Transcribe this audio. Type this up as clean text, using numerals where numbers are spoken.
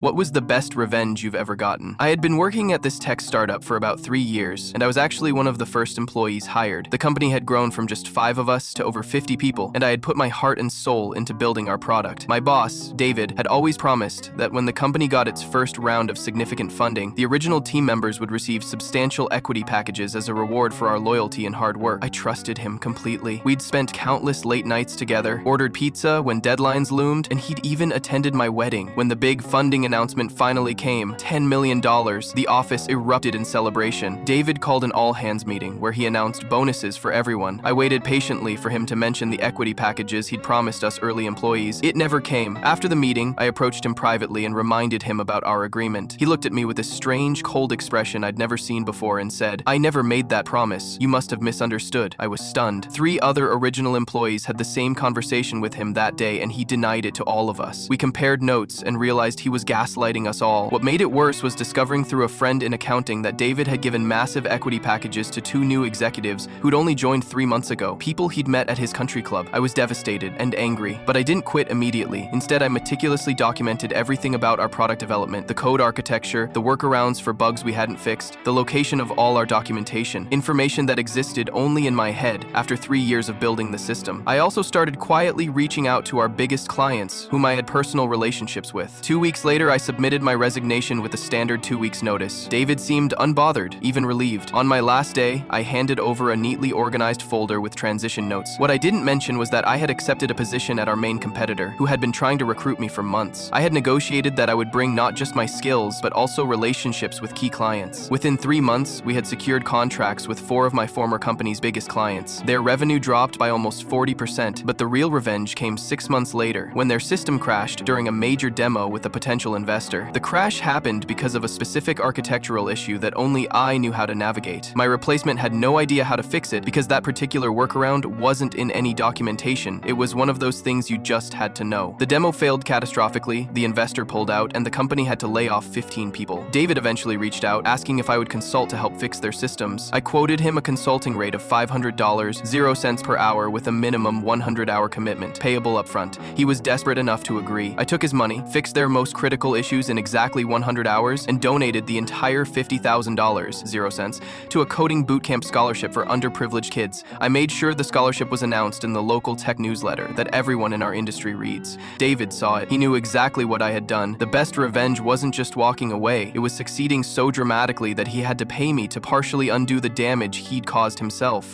What was the best revenge you've ever gotten? I had been working at this tech startup for about 3 years, and I was actually one of the first employees hired. The company had grown from just 5 of us to over 50 people, and I had put my heart and soul into building our product. My boss, David, had always promised that when the company got its first round of significant funding, the original team members would receive substantial equity packages as a reward for our loyalty and hard work. I trusted him completely. We'd spent countless late nights together, ordered pizza when deadlines loomed, and he'd even attended my wedding. When the big funding announcement finally came, $10 million, the office erupted in celebration. David called an all-hands meeting where he announced bonuses for everyone. I waited patiently for him to mention the equity packages he'd promised us early employees. It never came. After the meeting, I approached him privately and reminded him about our agreement. He looked at me with a strange, cold expression I'd never seen before and said, "I never made that promise. You must have misunderstood." I was stunned. 3 other original employees had the same conversation with him that day, and he denied it to all of us. We compared notes and realized he was gaslighting us all. What made it worse was discovering through a friend in accounting that David had given massive equity packages to 2 new executives who'd only joined 3 months ago, people he'd met at his country club. I was devastated and angry, but I didn't quit immediately. Instead, I meticulously documented everything about our product development, the code architecture, the workarounds for bugs we hadn't fixed, the location of all our documentation, information that existed only in my head after 3 years of building the system. I also started quietly reaching out to our biggest clients, whom I had personal relationships with. 2 weeks later, I submitted my resignation with a standard 2 weeks notice. David seemed unbothered, even relieved. On my last day, I handed over a neatly organized folder with transition notes. What I didn't mention was that I had accepted a position at our main competitor, who had been trying to recruit me for months. I had negotiated that I would bring not just my skills, but also relationships with key clients. Within 3 months, we had secured contracts with 4 of my former company's biggest clients. Their revenue dropped by almost 40%, but the real revenge came 6 months later, when their system crashed during a major demo with a potential investor. The crash happened because of a specific architectural issue that only I knew how to navigate. My replacement had no idea how to fix it because that particular workaround wasn't in any documentation. It was one of those things you just had to know. The demo failed catastrophically, the investor pulled out, and the company had to lay off 15 people. David eventually reached out, asking if I would consult to help fix their systems. I quoted him a consulting rate of $500, 0 cents per hour with a minimum 100-hour commitment, payable upfront. He was desperate enough to agree. I took his money, fixed their most critical issues in exactly 100 hours, and donated the entire $50,000, 0 cents, to a coding bootcamp scholarship for underprivileged kids. I made sure the scholarship was announced in the local tech newsletter that everyone in our industry reads. David saw it. He knew exactly what I had done. The best revenge wasn't just walking away. It was succeeding so dramatically that he had to pay me to partially undo the damage he'd caused himself.